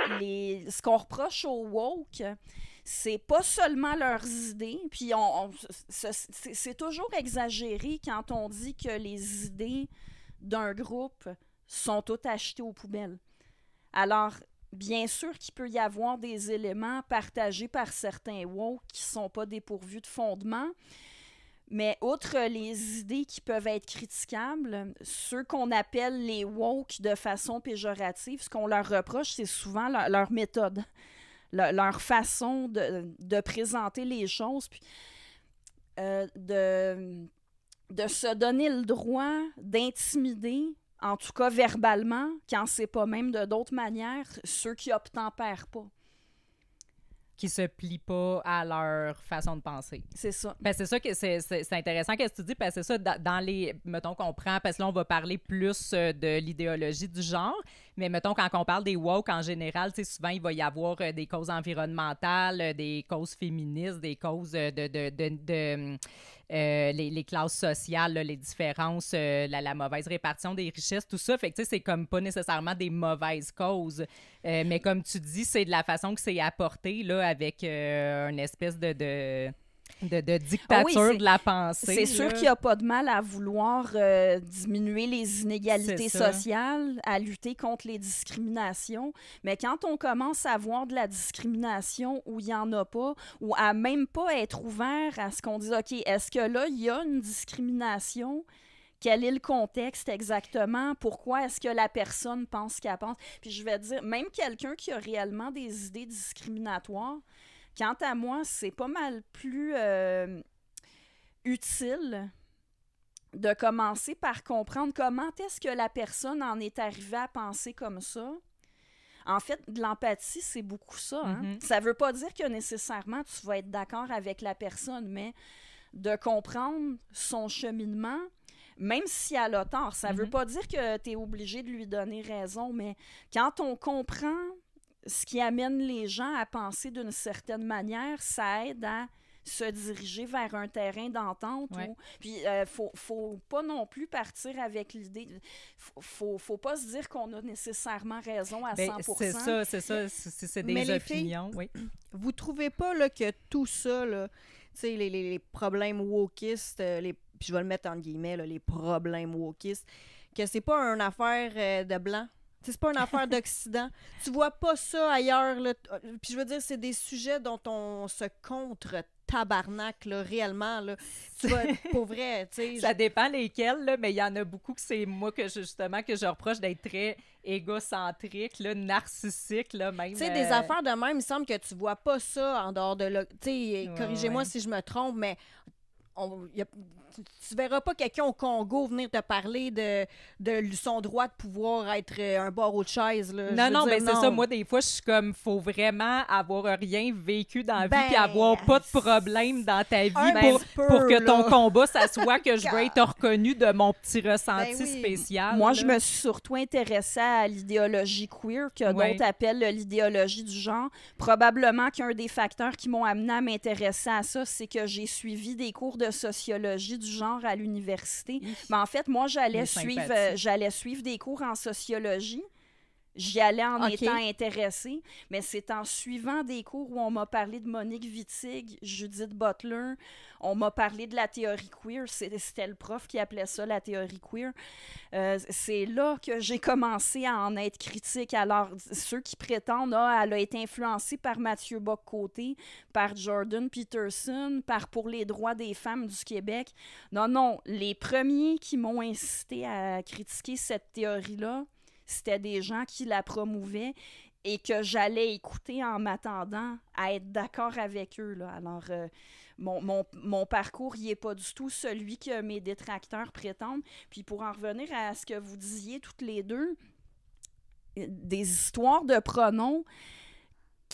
ce qu'on reproche aux woke, c'est pas seulement leurs idées, puis c'est toujours exagéré quand on dit que les idées d'un groupe sont toutes achetées aux poubelles. Alors, bien sûr qu'il peut y avoir des éléments partagés par certains woke qui sont pas dépourvus de fondement, mais outre les idées qui peuvent être critiquables, ceux qu'on appelle les woke de façon péjorative, ce qu'on leur reproche, c'est souvent leur méthode, leur façon de présenter les choses, puis de se donner le droit d'intimider, en tout cas verbalement, quand c'est pas même de d'autres manières, ceux qui obtempèrent pas. Qui se plient pas à leur façon de penser. C'est ça. Ben, c'est ça que c'est intéressant qu'est-ce que tu dis, parce que c'est ça, dans les... Mettons qu'on prend, parce que là, on va parler plus de l'idéologie du genre, mais mettons, quand on parle des woke, en général, tu sais, souvent, il va y avoir des causes environnementales, des causes féministes, des causes les classes sociales, là, les différences, la mauvaise répartition des richesses, tout ça. Fait que, tu sais, c'est comme pas nécessairement des mauvaises causes. Mais comme tu dis, c'est de la façon que c'est apporté, là, avec une espèce de dictature de la pensée. C'est sûr qu'il n'y a pas de mal à vouloir diminuer les inégalités sociales, à lutter contre les discriminations. Mais quand on commence à voir de la discrimination où il n'y en a pas, ou à même pas être ouvert à ce qu'on dise, OK, est-ce que là, il y a une discrimination? Quel est le contexte exactement? Pourquoi est-ce que la personne pense qu'elle pense? Puis je vais dire, même quelqu'un qui a réellement des idées discriminatoires, quant à moi, c'est pas mal plus utile de commencer par comprendre comment est-ce que la personne en est arrivée à penser comme ça. En fait, de l'empathie, c'est beaucoup ça. Hein? Mm-hmm. Ça veut pas dire que nécessairement tu vas être d'accord avec la personne, mais de comprendre son cheminement, même si elle a tort. Ça veut pas dire que tu es obligé de lui donner raison, mais quand on comprend ce qui amène les gens à penser d'une certaine manière, ça aide à se diriger vers un terrain d'entente. Ouais. Puis, faut pas non plus partir avec l'idée... Faut pas se dire qu'on a nécessairement raison à 100%. C'est ça. C'est des opinions. Filles, oui. Vous trouvez pas là, que tout ça, là, les problèmes wokistes, puis je vais le mettre en guillemets, là, les problèmes wokistes, que c'est pas une affaire de blanc? C'est pas une affaire d'Occident. Tu vois pas ça ailleurs. Là. Puis je veux dire, c'est des sujets dont on se contre-tabarnak, là, réellement. Là. Tu vois, pour vrai, tu sais... Ça dépend lesquels, là, mais il y en a beaucoup que c'est moi que je reproche d'être très égocentrique, là, narcissique, là, même. Tu sais, des affaires de même, il me semble que tu vois pas ça en dehors de... Tu sais, corrigez-moi si je me trompe, mais... Tu verras pas quelqu'un au Congo venir te parler de son droit de pouvoir être un barreau de chaise. Là. Non, mais c'est ça. Moi, des fois, je suis comme, faut vraiment avoir rien vécu dans la vie puis avoir pas de problème dans ta vie pour que ton combat, ça soit que je veux être reconnu de mon petit ressenti spécial. Moi, je me suis surtout intéressée à l'idéologie queer, que d'autres appellent l'idéologie du genre. Probablement qu'un des facteurs qui m'ont amené à m'intéresser à ça, c'est que j'ai suivi des cours de sociologie du genre à l'université. Mais en fait, moi, j'allais suivre des cours en sociologie. J'y allais en étant intéressée, mais c'est en suivant des cours où on m'a parlé de Monique Wittig, Judith Butler, on m'a parlé de la théorie queer, c'était le prof qui appelait ça la théorie queer. C'est là que j'ai commencé à en être critique. Alors, ceux qui prétendent, elle a été influencée par Mathieu Bock-Côté, par Jordan Peterson, par Pour les droits des femmes du Québec. Non, les premiers qui m'ont incité à critiquer cette théorie-là, c'était des gens qui la promouvaient et que j'allais écouter en m'attendant à être d'accord avec eux. Là. Alors, mon parcours, il n'est pas du tout celui que mes détracteurs prétendent. Puis pour en revenir à ce que vous disiez toutes les deux, des histoires de pronoms,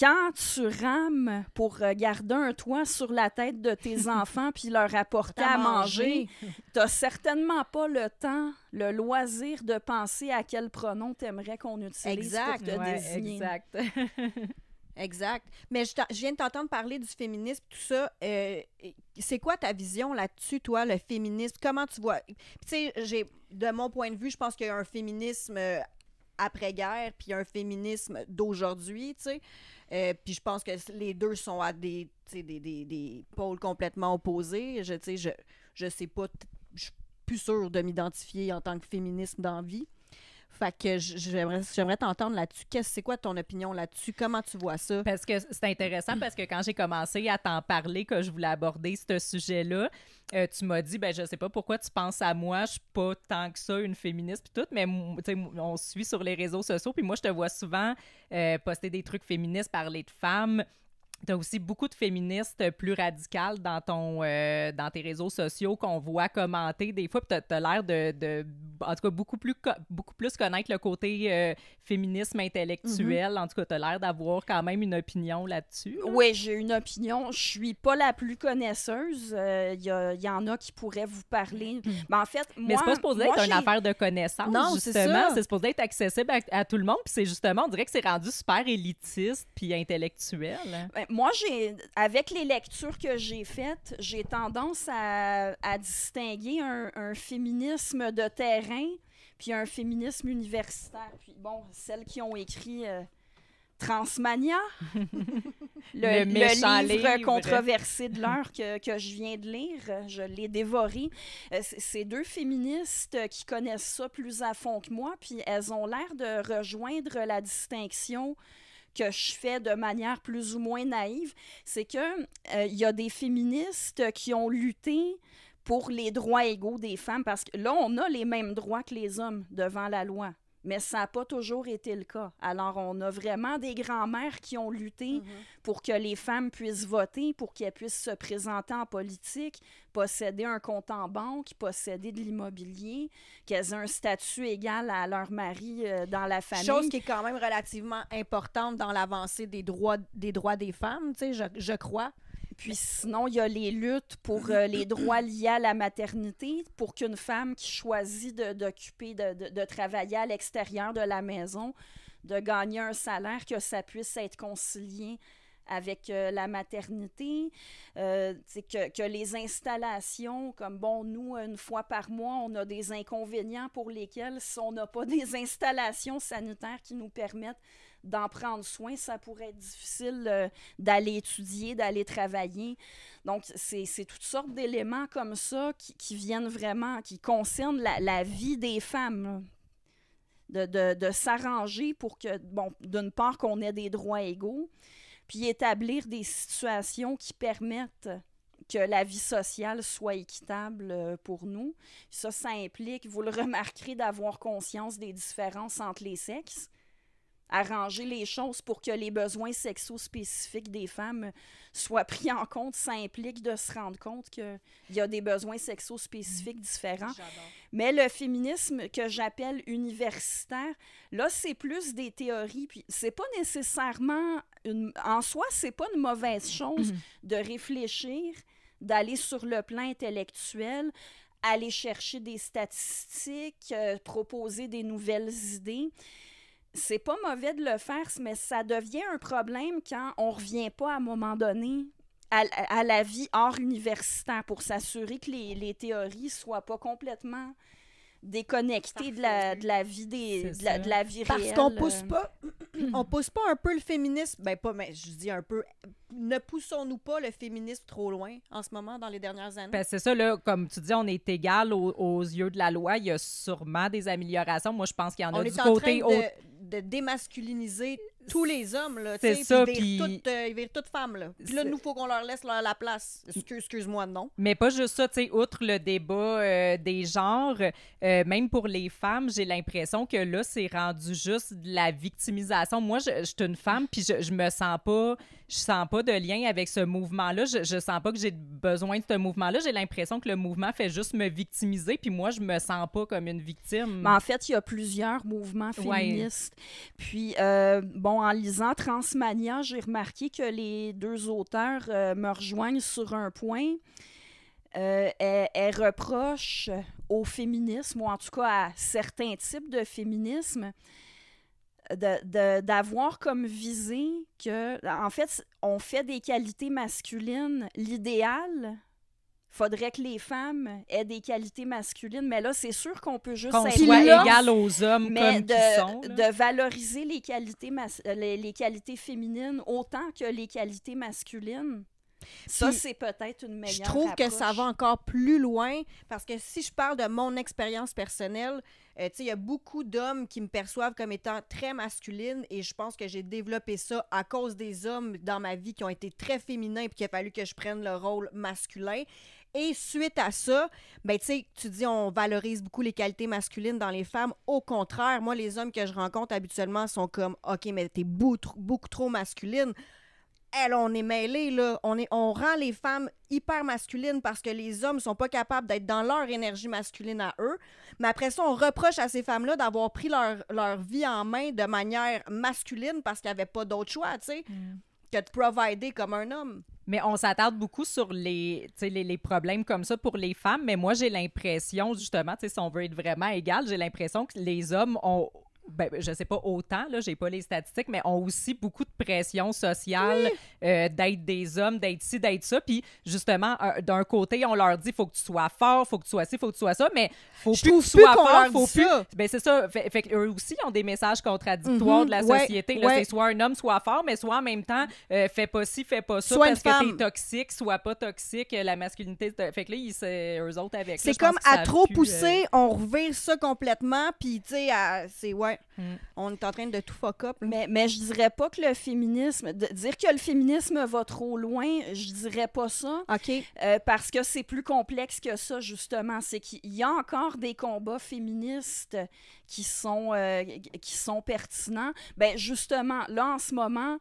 quand tu rames pour garder un toit sur la tête de tes enfants puis leur apporter à manger, t'as certainement pas le temps, le loisir de penser à quel pronom t'aimerais qu'on utilise pour te désigner. Exact. Exact. Mais je viens de t'entendre parler du féminisme, tout ça. C'est quoi ta vision là-dessus, toi, le féminisme? Comment tu vois? Tu sais, de mon point de vue, je pense qu'il y a un féminisme après-guerre puis un féminisme d'aujourd'hui, tu sais. Puis je pense que les deux sont à des pôles complètement opposés. Je sais pas, je suis plus sûre de m'identifier en tant que féministe dans la vie. Fait que j'aimerais t'entendre là-dessus. C'est quoi ton opinion là-dessus? Comment tu vois ça? Parce que c'est intéressant parce que quand j'ai commencé à t'en parler, que je voulais aborder ce sujet-là, tu m'as dit, ben je sais pas pourquoi tu penses à moi, je suis pas tant que ça une féministe puis tout, mais on se suit sur les réseaux sociaux, puis moi je te vois souvent poster des trucs féministes, parler de femmes. Tu as aussi beaucoup de féministes plus radicales dans tes réseaux sociaux qu'on voit commenter des fois. Tu as l'air de en tout cas, beaucoup plus connaître le côté féminisme intellectuel. En tout cas, tu as l'air d'avoir quand même une opinion là-dessus. Là. Oui, j'ai une opinion. Je suis pas la plus connaisseuse. Il y en a qui pourraient vous parler. Mais en fait, moi... Mais c'est pas supposé être une affaire de connaissance, non, justement. C'est supposé être accessible à tout le monde. Puis c'est justement, on dirait que c'est rendu super élitiste puis intellectuel. Moi, avec les lectures que j'ai faites, j'ai tendance à distinguer un féminisme de terrain puis un féminisme universitaire. Puis bon, celles qui ont écrit Transmania, le livre controversé de l'heure que je viens de lire, je l'ai dévoré. C'est deux féministes qui connaissent ça plus à fond que moi, puis elles ont l'air de rejoindre la distinction que je fais de manière plus ou moins naïve, c'est que y a des féministes qui ont lutté pour les droits égaux des femmes, parce que là, on a les mêmes droits que les hommes devant la loi, mais ça n'a pas toujours été le cas. Alors, on a vraiment des grands-mères qui ont lutté pour que les femmes puissent voter, pour qu'elles puissent se présenter en politique, posséder un compte en banque, posséder de l'immobilier, qu'elles aient un statut égal à leur mari dans la famille. Chose qui est quand même relativement importante dans l'avancée des droits des femmes, tu sais, je crois. Puis sinon, il y a les luttes pour les droits liés à la maternité, pour qu'une femme qui choisit de travailler à l'extérieur de la maison, de gagner un salaire, que ça puisse être concilié avec la maternité, que les installations, comme bon, nous, une fois par mois, on a des inconvénients pour lesquels, si on n'a pas des installations sanitaires qui nous permettent d'en prendre soin, ça pourrait être difficile d'aller étudier, d'aller travailler. Donc, c'est toutes sortes d'éléments comme ça qui viennent vraiment, qui concernent la vie des femmes, de s'arranger pour que, bon, d'une part, qu'on ait des droits égaux, puis établir des situations qui permettent que la vie sociale soit équitable pour nous. Ça implique, vous le remarquerez, d'avoir conscience des différences entre les sexes, arranger les choses pour que les besoins sexo spécifiques des femmes soient pris en compte. Ça implique de se rendre compte qu'il y a des besoins sexo spécifiques différents. J'adore. Mais le féminisme que j'appelle universitaire, là, c'est plus des théories. Puis c'est pas nécessairement... En soi, c'est pas une mauvaise chose de réfléchir, d'aller sur le plan intellectuel, aller chercher des statistiques, proposer des nouvelles idées. C'est pas mauvais de le faire, mais ça devient un problème quand on revient pas à un moment donné à la vie hors universitaire pour s'assurer que les théories soient pas complètement déconnectées de la vie de la vie réelle. Parce qu'on pousse pas un peu le féminisme, mais je dis un peu, ne poussons-nous pas le féminisme trop loin en ce moment dans les dernières années? Ben c'est ça, là, comme tu dis, on est égal aux yeux de la loi. Il y a sûrement des améliorations. Moi, je pense qu'il y en a du côté... On est en train de démasculiniser tous les hommes, là. C'est ça, ils virent toutes femmes, là. Puis là, nous, il faut qu'on leur laisse la place. Excuse-moi, non. Mais pas juste ça, tu sais, outre le débat des genres, même pour les femmes, j'ai l'impression que là, c'est rendu juste de la victimisation. Moi, je suis une femme, puis je me sens pas... Je sens pas de lien avec ce mouvement-là. Je sens pas que j'ai besoin de ce mouvement-là. J'ai l'impression que le mouvement fait juste me victimiser, puis moi, je me sens pas comme une victime. Mais en fait, il y a plusieurs mouvements féministes. Ouais. Puis, en lisant Transmania, j'ai remarqué que les deux auteurs me rejoignent sur un point. Elle reproche au féminisme, ou en tout cas à certains types de féminisme, d'avoir comme visée que, en fait, on fait des qualités masculines l'idéal Faudrait que les femmes aient des qualités masculines, mais là, c'est sûr qu'on peut juste Qu'on être soit là, égal aux hommes mais comme qu'ils sont. Là. de valoriser les qualités, les qualités féminines autant que les qualités masculines. Ça, Puis, c'est peut-être une meilleure Je trouve que ça approche. va encore plus loin parce que si je parle de mon expérience personnelle, tu sais, il y a beaucoup d'hommes qui me perçoivent comme étant très masculine et je pense que j'ai développé ça à cause des hommes dans ma vie qui ont été très féminins et qu'il a fallu que je prenne le rôle masculin. Et suite à ça, ben tu sais, tu dis on valorise beaucoup les qualités masculines dans les femmes. Au contraire, moi, les hommes que je rencontre habituellement sont comme « OK, mais t'es beaucoup trop masculine. » On est mêlés, là. On rend les femmes hyper masculines parce que les hommes sont pas capables d'être dans leur énergie masculine à eux. Mais après ça, on reproche à ces femmes-là d'avoir pris leur vie en main de manière masculine parce qu'il n'y avait pas d'autre choix, tu sais, que de provider comme un homme. Mais on s'attarde beaucoup sur les problèmes comme ça pour les femmes, mais moi, j'ai l'impression, justement, si on veut être vraiment égal, j'ai l'impression que les hommes ont, ben, je sais pas autant, là, j'ai pas les statistiques, mais ont aussi beaucoup de pression sociale d'être des hommes, d'être ci, d'être ça. Puis, justement, d'un côté, on leur dit, faut que tu sois fort, faut que tu sois ci, faut que tu sois ça, mais faut plus que tu sois fort, faut plus... Ben, c'est ça. Fait qu'eux aussi, ils ont des messages contradictoires de la société. Là, c'est soit un homme, soit fort, mais soit en même temps, fais pas ci, fais pas ça, parce que t'es toxique, soit pas toxique, la masculinité... Fait que là, eux autres avec... C'est comme à trop pousser, on revire ça complètement, puis tu sais, c'est... Ouais. On est en train de tout fuck up. Mais je dirais pas que le féminisme... dire que le féminisme va trop loin, je dirais pas ça. OK. Parce que c'est plus complexe que ça, justement. C'est qu'il y a encore des combats féministes qui sont pertinents. Ben justement, là, en ce moment...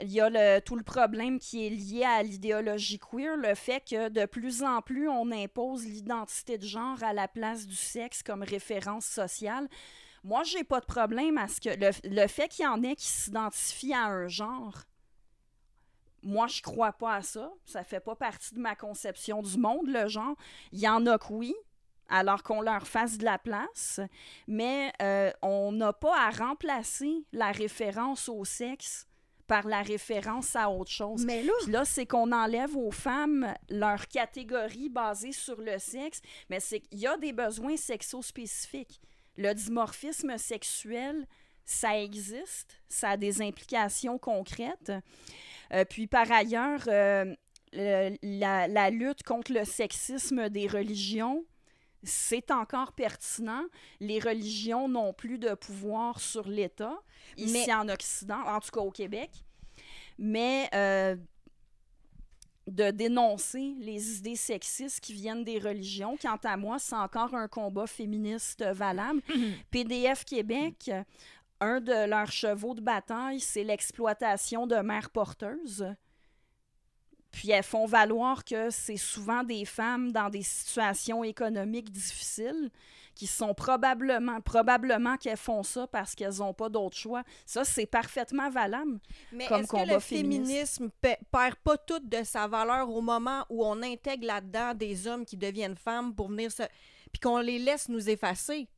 Il y a tout le problème qui est lié à l'idéologie queer, le fait que de plus en plus, on impose l'identité de genre à la place du sexe comme référence sociale. Moi, j'ai pas de problème à ce que le fait qu'il y en ait qui s'identifient à un genre, moi, je crois pas à ça. Ça fait pas partie de ma conception du monde, le genre. Il y en a que oui, alors qu'on leur fasse de la place, mais on n'a pas à remplacer la référence au sexe par la référence à autre chose. Mais là... Puis là, c'est qu'on enlève aux femmes leur catégorie basée sur le sexe, mais c'est qu'il y a des besoins sexo-spécifiques. Le dimorphisme sexuel, ça existe, ça a des implications concrètes. Puis par ailleurs, la lutte contre le sexisme des religions, c'est encore pertinent. Les religions n'ont plus de pouvoir sur l'État, ici en Occident, en tout cas au Québec. Mais de dénoncer les idées sexistes qui viennent des religions, quant à moi, c'est encore un combat féministe valable. PDF Québec, un de leurs chevaux de bataille, c'est l'exploitation de mères porteuses. Puis elles font valoir que c'est souvent des femmes dans des situations économiques difficiles qui sont probablement qu'elles font ça parce qu'elles n'ont pas d'autre choix. Ça, c'est parfaitement valable. Mais comme est-ce combat que le féministe. féminisme perd pas toute de sa valeur au moment où on intègre là-dedans des hommes qui deviennent femmes pour venir se... puis qu'on les laisse nous effacer?